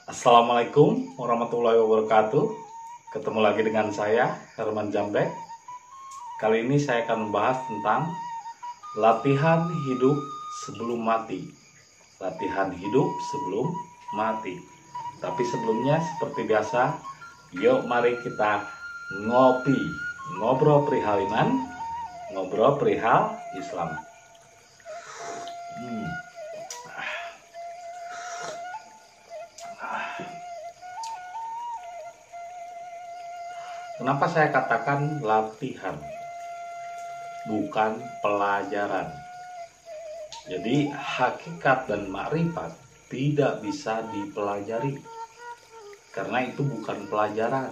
Assalamualaikum warahmatullahi wabarakatuh. Ketemu lagi dengan saya, Herman Jambek. Kali ini saya akan membahas tentang latihan hidup sebelum mati. Latihan hidup sebelum mati. Tapi sebelumnya seperti biasa, yuk mari kita ngopi. Ngobrol perihal iman, ngobrol perihal Islam. Kenapa saya katakan latihan, bukan pelajaran? Jadi hakikat dan makrifat tidak bisa dipelajari, karena itu bukan pelajaran,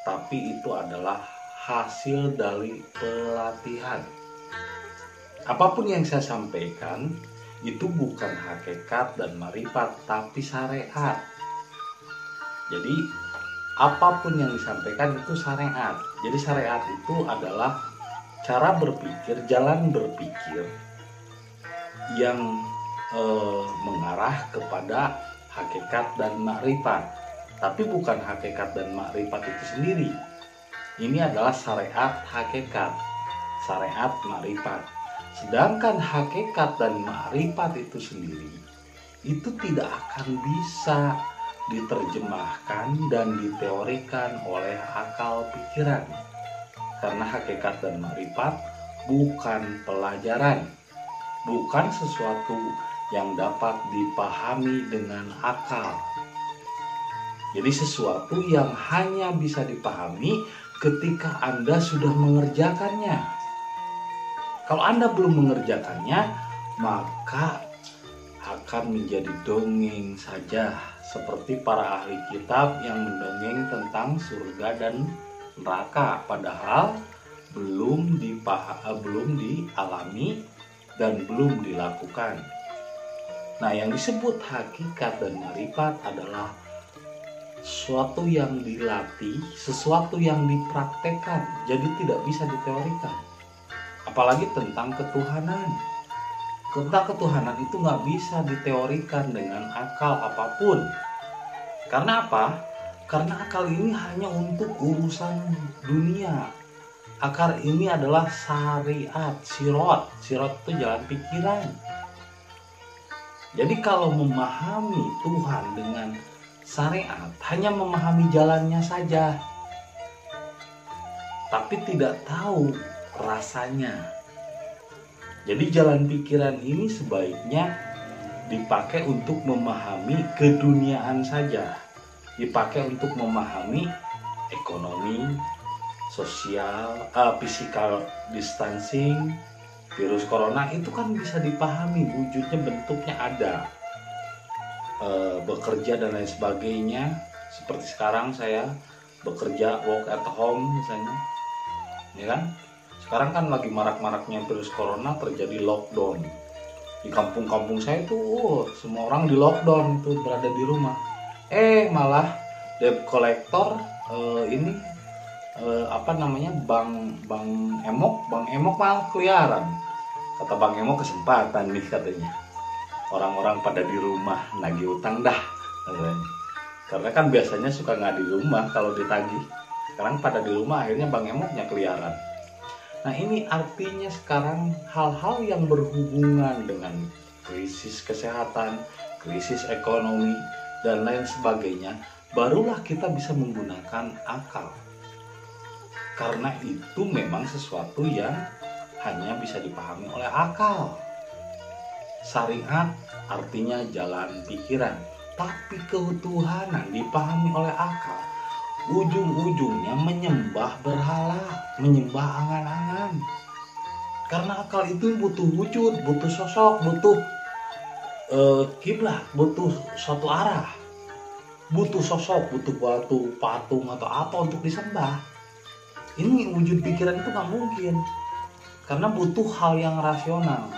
tapi itu adalah hasil dari pelatihan. Apapun yang saya sampaikan, itu bukan hakikat dan makrifat, tapi syariat. Jadi apapun yang disampaikan itu syariat. Jadi syariat itu adalah cara berpikir, jalan berpikir yang mengarah kepada hakikat dan makrifat. Tapi bukan hakikat dan makrifat itu sendiri. Ini adalah syariat hakikat, syariat makrifat. Sedangkan hakikat dan makrifat itu sendiri itu tidak akan bisa diterjemahkan dan diteorikan oleh akal pikiran, karena hakikat dan makrifat bukan pelajaran, bukan sesuatu yang dapat dipahami dengan akal. Jadi sesuatu yang hanya bisa dipahami ketika Anda sudah mengerjakannya. Kalau Anda belum mengerjakannya, maka akan menjadi dongeng saja, seperti para ahli kitab yang mendongeng tentang surga dan neraka, padahal belum dialami dan belum dilakukan. Nah, yang disebut hakikat dan makrifat adalah sesuatu yang dilatih, sesuatu yang dipraktekkan, jadi tidak bisa diteorikan. Apalagi tentang ketuhanan. Tentang ketuhanan itu nggak bisa diteorikan dengan akal apapun. Karena apa? Karena akal ini hanya untuk urusan dunia. Akal ini adalah syariat, sirot. Sirot itu jalan pikiran. Jadi kalau memahami Tuhan dengan syariat, hanya memahami jalannya saja, tapi tidak tahu rasanya. Jadi jalan pikiran ini sebaiknya dipakai untuk memahami keduniaan saja. Dipakai untuk memahami ekonomi, sosial, physical distancing, virus corona itu kan bisa dipahami, wujudnya, bentuknya ada. Bekerja dan lain sebagainya. Seperti sekarang saya bekerja work at home misalnya. Ya kan? Sekarang kan lagi marak-maraknya virus corona, terjadi lockdown. Di kampung-kampung saya tuh semua orang di lockdown, itu berada di rumah. Malah debt collector Bang Emok malah keliaran. Kata Bang Emok, kesempatan nih katanya. Orang-orang pada di rumah nagih utang dah katanya. Karena kan biasanya suka nggak di rumah kalau ditagih. Sekarang pada di rumah, akhirnya Bang Emoknya keliaran. Nah, ini artinya sekarang hal-hal yang berhubungan dengan krisis kesehatan, krisis ekonomi, dan lain sebagainya, barulah kita bisa menggunakan akal. Karena itu memang sesuatu yang hanya bisa dipahami oleh akal. Syariat artinya jalan pikiran, tapi ketuhanan dipahami oleh akal. Ujung-ujungnya menyembah berhala, menyembah angan-angan. Karena akal itu butuh wujud, butuh sosok, butuh kiblat, butuh suatu arah, butuh sosok, butuh batu, patung atau apa untuk disembah. Ini wujud pikiran itu nggak mungkin, karena butuh hal yang rasional.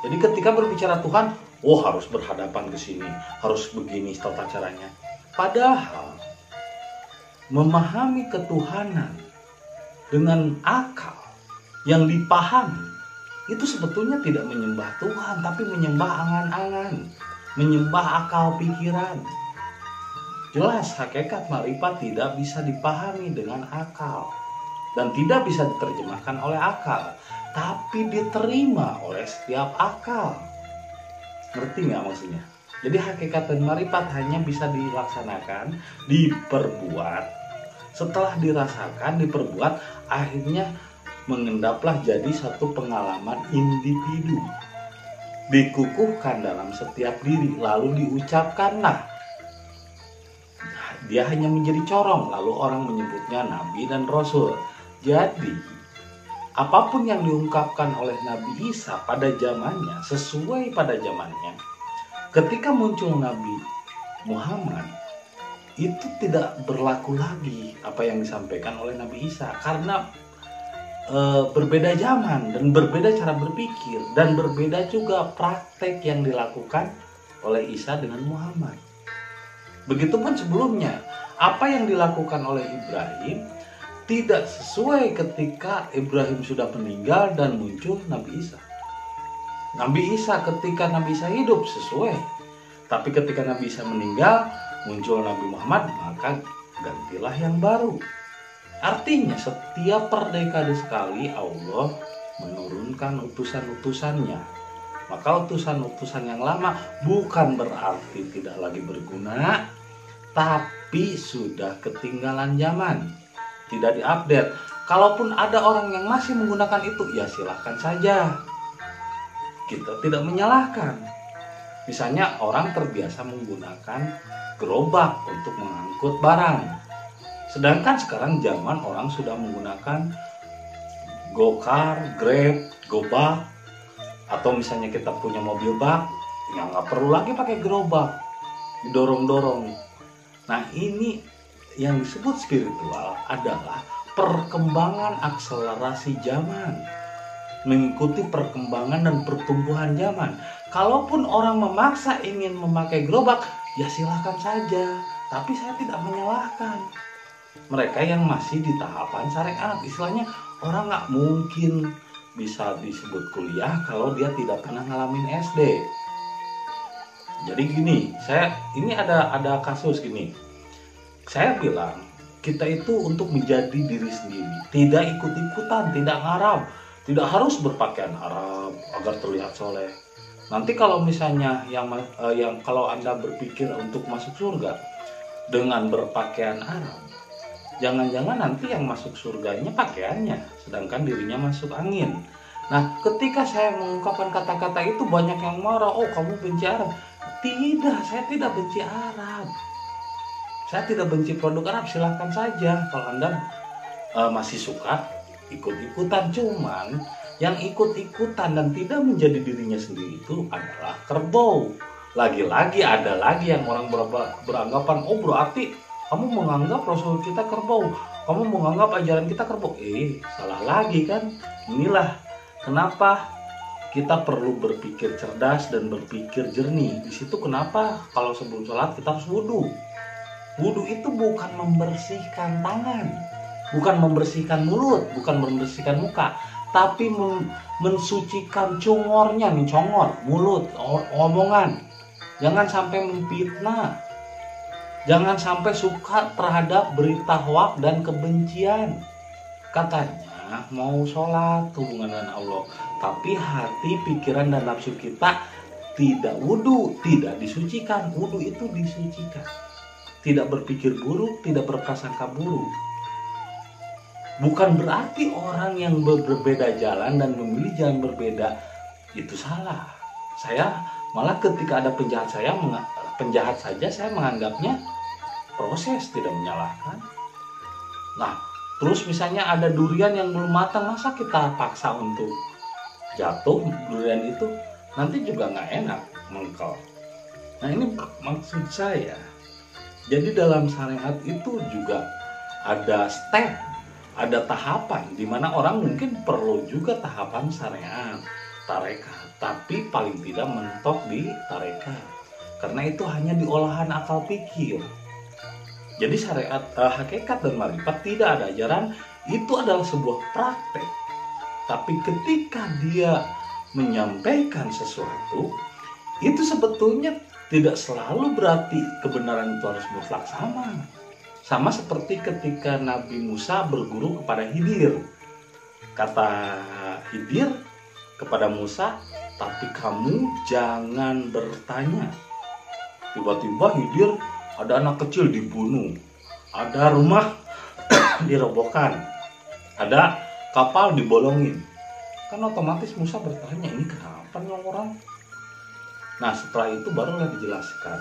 Jadi ketika berbicara Tuhan, harus berhadapan ke sini, harus begini tata caranya. Padahal memahami ketuhanan dengan akal yang dipahami itu sebetulnya tidak menyembah Tuhan, tapi menyembah angan-angan, menyembah akal pikiran. Jelas hakikat makrifat tidak bisa dipahami dengan akal dan tidak bisa diterjemahkan oleh akal, tapi diterima oleh setiap akal. Ngerti nggak maksudnya? Jadi hakikat dan makrifat hanya bisa dilaksanakan, diperbuat. Setelah dirasakan, diperbuat, akhirnya mengendaplah jadi satu pengalaman individu. Dikukuhkan dalam setiap diri, lalu diucapkanlah. Dia hanya menjadi corong, lalu orang menyebutnya Nabi dan Rasul. Jadi, apapun yang diungkapkan oleh Nabi Isa pada zamannya, sesuai pada zamannya, ketika muncul Nabi Muhammad, itu tidak berlaku lagi apa yang disampaikan oleh Nabi Isa. Karena berbeda zaman dan berbeda cara berpikir dan berbeda juga praktek yang dilakukan oleh Isa dengan Muhammad. Begitupun sebelumnya, apa yang dilakukan oleh Ibrahim tidak sesuai ketika Ibrahim sudah meninggal dan muncul Nabi Isa. Nabi Isa ketika Nabi Isa hidup sesuai, tapi ketika Nabi Isa meninggal muncul Nabi Muhammad, maka gantilah yang baru. Artinya setiap per dekade sekali Allah menurunkan utusan-utusannya. Maka utusan-utusan yang lama bukan berarti tidak lagi berguna, tapi sudah ketinggalan zaman, tidak diupdate. Kalaupun ada orang yang masih menggunakan itu, ya silahkan saja. Kita tidak menyalahkan. Misalnya orang terbiasa menggunakan gerobak untuk mengangkut barang. Sedangkan sekarang zaman orang sudah menggunakan Gokar, Grab, Gobak, atau misalnya kita punya mobil bak, ya nggak perlu lagi pakai gerobak, didorong-dorong. Nah ini yang disebut spiritual adalah perkembangan akselerasi zaman, mengikuti perkembangan dan pertumbuhan zaman. Kalaupun orang memaksa ingin memakai gerobak, ya silahkan saja, tapi saya tidak menyalahkan mereka yang masih di tahapan syariat. Istilahnya orang nggak mungkin bisa disebut kuliah kalau dia tidak pernah ngalamin SD. Jadi gini, ini ada kasus gini. Saya bilang kita itu untuk menjadi diri sendiri, tidak ikut-ikutan, tidak Arab, tidak harus berpakaian Arab agar terlihat soleh. Nanti kalau misalnya yang kalau Anda berpikir untuk masuk surga dengan berpakaian Arab, jangan-jangan nanti yang masuk surganya pakaiannya, sedangkan dirinya masuk angin. Nah, ketika saya mengungkapkan kata-kata itu banyak yang marah, oh kamu benci Arab. Tidak, saya tidak benci Arab. Saya tidak benci produk Arab, silahkan saja. Kalau Anda masih suka ikut-ikutan, cuman yang ikut-ikutan dan tidak menjadi dirinya sendiri itu adalah kerbau. Lagi-lagi ada lagi yang orang beranggapan, oh berarti kamu menganggap Rasul kita kerbau, kamu menganggap ajaran kita kerbau. Salah lagi kan. Inilah kenapa kita perlu berpikir cerdas dan berpikir jernih. Di situ kenapa kalau sebelum sholat kita harus wudhu. Wudhu itu bukan membersihkan tangan, bukan membersihkan mulut, bukan membersihkan muka, tapi mensucikan congornya, mencongor mulut, omongan. Jangan sampai memfitnah. Jangan sampai suka terhadap berita hoak dan kebencian. Katanya mau sholat hubungan dengan Allah, tapi hati, pikiran, dan nafsu kita tidak wudhu, tidak disucikan. Wudhu itu disucikan. Tidak berpikir buruk, tidak berprasangka buruk. Bukan berarti orang yang berbeda jalan dan memilih jalan berbeda itu salah. Saya malah ketika ada penjahat saja saya menganggapnya proses, tidak menyalahkan. Nah, terus misalnya ada durian yang belum matang, masa kita paksa untuk jatuh durian itu, nanti juga nggak enak, mengkel. Nah ini maksud saya. Jadi dalam syariat itu juga ada step, ada tahapan, di mana orang mungkin perlu juga tahapan syariat, tarekat, tapi paling tidak mentok di tarekat, karena itu hanya di olahan akal pikir. Jadi syariat, hakikat dan makrifat tidak ada ajaran, itu adalah sebuah praktek. Tapi ketika dia menyampaikan sesuatu, itu sebetulnya tidak selalu berarti kebenaran itu harus mutlak sama. Sama seperti ketika Nabi Musa berguru kepada Khidir. Kata Khidir kepada Musa, tapi kamu jangan bertanya. Tiba-tiba Khidir ada anak kecil dibunuh, ada rumah dirobohkan, ada kapal dibolongin. Kan otomatis Musa bertanya, ini kenapa nih orang? Nah setelah itu barulah dijelaskan,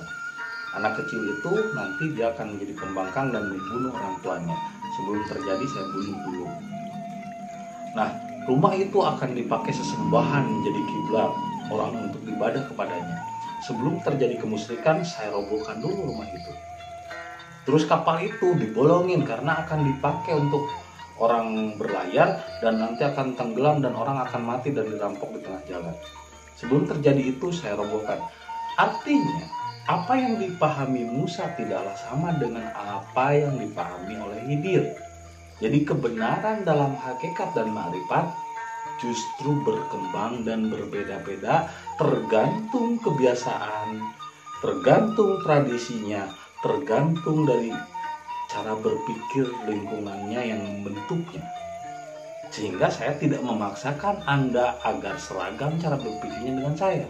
anak kecil itu nanti dia akan menjadi pembangkang dan membunuh orang tuanya. Sebelum terjadi saya bunuh dulu. Nah rumah itu akan dipakai sesembahan menjadi kiblat orang untuk ibadah kepadanya. Sebelum terjadi kemusyrikan saya robohkan dulu rumah itu. Terus kapal itu dibolongin karena akan dipakai untuk orang berlayar dan nanti akan tenggelam dan orang akan mati dan dirampok di tengah jalan. Sebelum terjadi itu saya robohkan. Artinya apa yang dipahami Musa tidaklah sama dengan apa yang dipahami oleh Khidir. Jadi kebenaran dalam hakikat dan ma'rifat justru berkembang dan berbeda-beda tergantung kebiasaan, tergantung tradisinya, tergantung dari cara berpikir lingkungannya yang membentuknya. Sehingga saya tidak memaksakan Anda agar seragam cara berpikirnya dengan saya.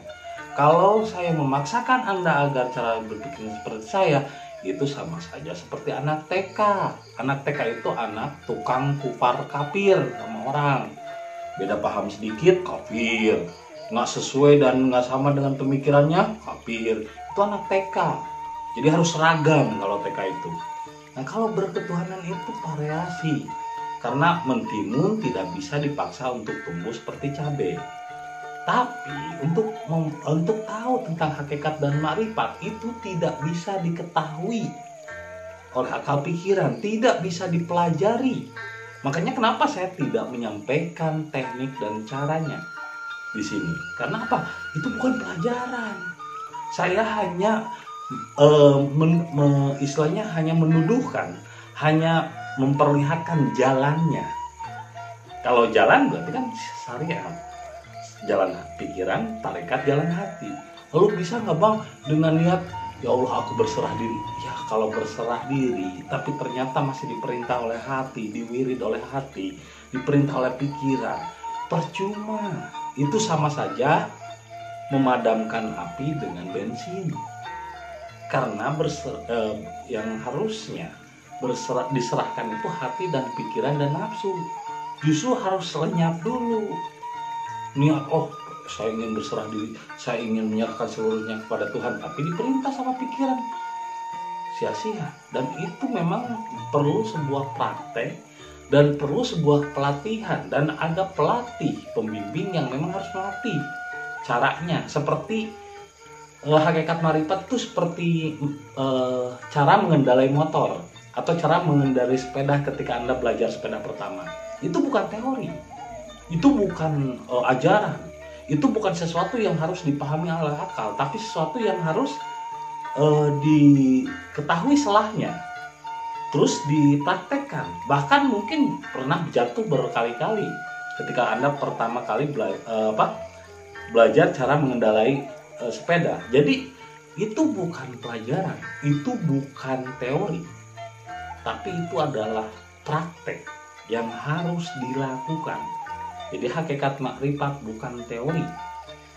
Kalau saya memaksakan Anda agar cara berpikirnya seperti saya, itu sama saja seperti anak TK. Anak TK itu anak tukang kupar kapir sama orang. Beda paham sedikit, kafir. Nggak sesuai dan nggak sama dengan pemikirannya, kafir. Itu anak TK. Jadi harus seragam kalau TK itu. Nah kalau berketuhanan itu variasi. Karena mentimun tidak bisa dipaksa untuk tumbuh seperti cabai. Tapi untuk tahu tentang hakikat dan makrifat itu tidak bisa diketahui oleh akal pikiran, tidak bisa dipelajari. Makanya kenapa saya tidak menyampaikan teknik dan caranya di sini? Karena apa? Itu bukan pelajaran. Saya hanya istilahnya hanya menuduhkan, hanya memperlihatkan jalannya. Kalau jalan berarti kan syariat, jalan pikiran, tarekat, jalan hati. Lalu bisa nggak bang dengan niat ya Allah aku berserah diri? Ya kalau berserah diri tapi ternyata masih diperintah oleh hati, diwirid oleh hati, diperintah oleh pikiran, percuma. Itu sama saja memadamkan api dengan bensin. Karena yang harusnya diserahkan itu hati dan pikiran dan nafsu. Justru harus lenyap dulu. Niat, oh saya ingin berserah diri, saya ingin menyerahkan seluruhnya kepada Tuhan, tapi diperintah sama pikiran, sia-sia. Dan itu memang perlu sebuah praktek dan perlu sebuah pelatihan, dan ada pelatih pembimbing yang memang harus melatih caranya. Seperti hakikat marifat itu seperti cara mengendarai motor atau cara mengendarai sepeda ketika Anda belajar sepeda pertama. Itu bukan teori, itu bukan ajaran, itu bukan sesuatu yang harus dipahami oleh akal, tapi sesuatu yang harus diketahui selahnya, terus dipraktekkan. Bahkan mungkin pernah jatuh berkali-kali ketika Anda pertama kali belajar cara mengendarai sepeda. Jadi itu bukan pelajaran, itu bukan teori, tapi itu adalah praktek yang harus dilakukan. Jadi hakikat makrifat bukan teori.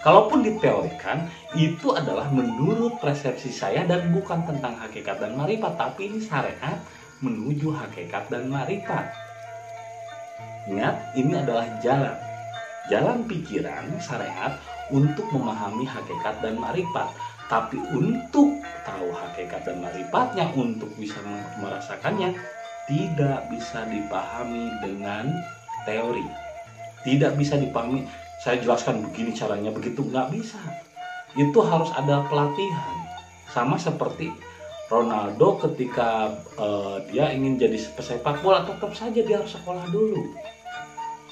Kalaupun diteorikan, itu adalah menurut persepsi saya dan bukan tentang hakikat dan makrifat, tapi ini syariat menuju hakikat dan makrifat. Ingat, ini adalah jalan pikiran syariat untuk memahami hakikat dan makrifat. Tapi untuk tahu hakikat dan makrifat,nya, untuk bisa merasakannya, tidak bisa dipahami dengan teori. Tidak bisa dipahami, saya jelaskan begini caranya, begitu, nggak bisa. Itu harus ada pelatihan. Sama seperti Ronaldo ketika dia ingin jadi pesepak bola, tetap saja dia harus sekolah dulu.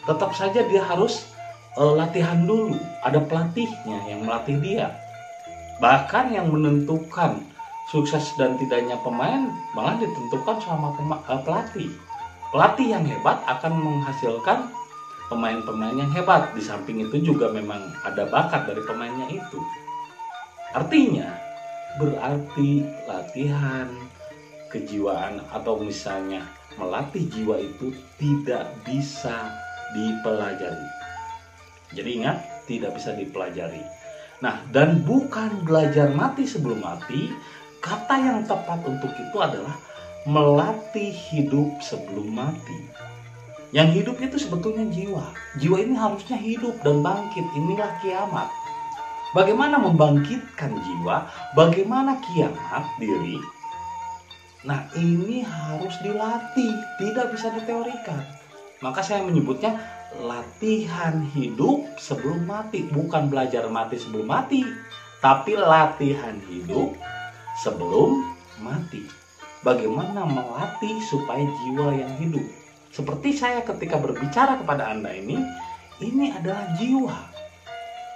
Tetap saja dia harus latihan dulu. Ada pelatihnya yang melatih dia. Bahkan yang menentukan sukses dan tidaknya pemain malah ditentukan sama pelatih. Pelatih yang hebat akan menghasilkan pemain-pemain yang hebat. Di samping itu juga memang ada bakat dari pemainnya itu. Artinya berarti latihan kejiwaan atau misalnya melatih jiwa itu tidak bisa dipelajari. Jadi ingat, tidak bisa dipelajari. Nah, dan bukan belajar mati sebelum mati, kata yang tepat untuk itu adalah melatih hidup sebelum mati. Yang hidup itu sebetulnya jiwa. Jiwa ini harusnya hidup dan bangkit. Inilah kiamat. Bagaimana membangkitkan jiwa? Bagaimana kiamat diri? Nah, ini harus dilatih, tidak bisa diteorikan. Maka saya menyebutnya latihan hidup sebelum mati. Bukan belajar mati sebelum mati, tapi latihan hidup sebelum mati. Bagaimana melatih supaya jiwa yang hidup. Seperti saya ketika berbicara kepada Anda ini adalah jiwa.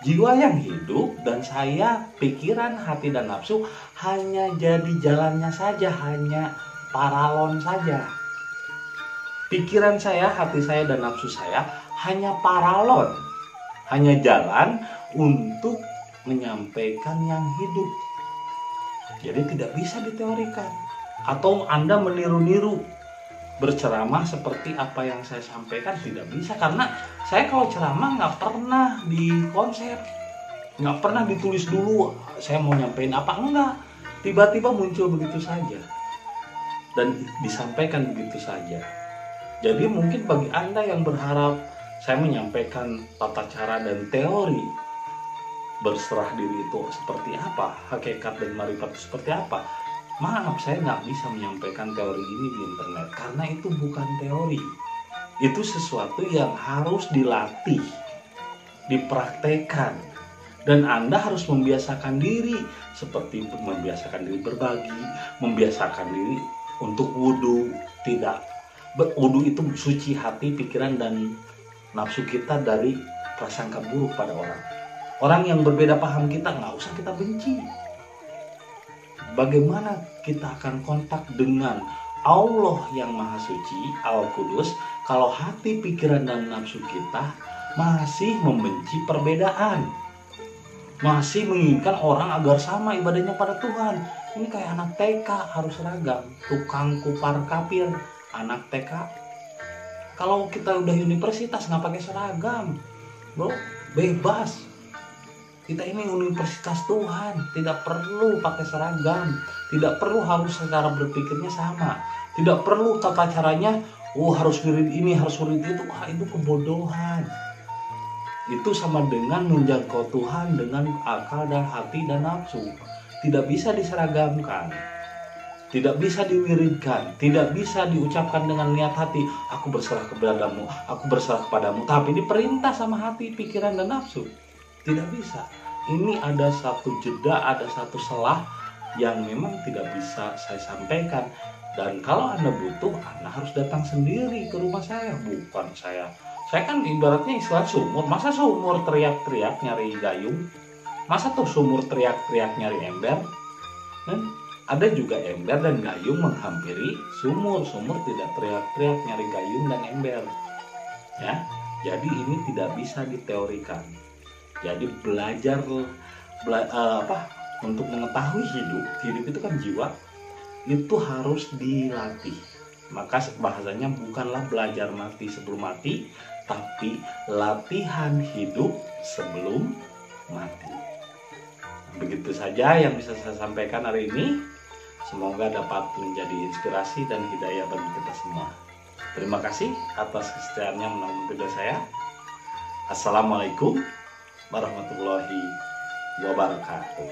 Jiwa yang hidup, dan saya, pikiran, hati, dan nafsu hanya jadi jalannya saja, hanya paralon saja. Pikiran saya, hati saya, dan nafsu saya hanya paralon, hanya jalan untuk menyampaikan yang hidup. Jadi tidak bisa diteorikan. Atau Anda meniru-niru berceramah seperti apa yang saya sampaikan, tidak bisa. Karena saya kalau ceramah nggak pernah di konsep, nggak pernah ditulis dulu saya mau nyampein apa, enggak. Tiba-tiba muncul begitu saja dan disampaikan begitu saja. Jadi mungkin bagi Anda yang berharap saya menyampaikan tata cara dan teori berserah diri itu seperti apa, hakikat dan marifat itu seperti apa, maaf, saya nggak bisa menyampaikan teori ini di internet karena itu bukan teori. Itu sesuatu yang harus dilatih, dipraktekkan, dan Anda harus membiasakan diri, seperti membiasakan diri berbagi, membiasakan diri untuk wudhu. Tidak, berwudhu itu suci hati, pikiran, dan nafsu kita dari prasangka buruk pada orang. Orang yang berbeda paham kita nggak usah kita benci. Bagaimana kita akan kontak dengan Allah yang Maha Suci, Al-Qudus, kalau hati, pikiran, dan nafsu kita masih membenci perbedaan, masih menginginkan orang agar sama ibadahnya pada Tuhan. Ini kayak anak TK harus seragam, tukang kupar kapir, anak TK. Kalau kita udah universitas nggak pakai seragam, bro, bebas. Kita ini universitas Tuhan, tidak perlu pakai seragam, tidak perlu harus cara berpikirnya sama, tidak perlu tata caranya, harus wirid ini, harus wirid itu. Itu kebodohan. Itu sama dengan menjangkau Tuhan dengan akal dan hati dan nafsu. Tidak bisa diseragamkan, tidak bisa diwiridkan, tidak bisa diucapkan dengan niat hati, aku berserah kepadamu, aku berserah kepadamu, tapi diperintah sama hati, pikiran, dan nafsu. Tidak bisa. Ini ada satu jeda, ada satu selah yang memang tidak bisa saya sampaikan. Dan kalau Anda butuh, Anda harus datang sendiri ke rumah saya, bukan saya. Saya kan ibaratnya istilah sumur. Masa sumur teriak-teriak nyari gayung? Masa tuh sumur teriak-teriak nyari ember? Ada juga ember dan gayung menghampiri sumur. Sumur tidak teriak-teriak nyari gayung dan ember. Ya, jadi ini tidak bisa diteorikan. Jadi belajar untuk mengetahui hidup itu kan jiwa, itu harus dilatih. Maka bahasanya bukanlah belajar mati sebelum mati, tapi latihan hidup sebelum mati. Begitu saja yang bisa saya sampaikan hari ini. Semoga dapat menjadi inspirasi dan hidayah bagi kita semua. Terima kasih atas kesetiaannya menonton video saya. Assalamualaikum warahmatullahi wabarakatuh.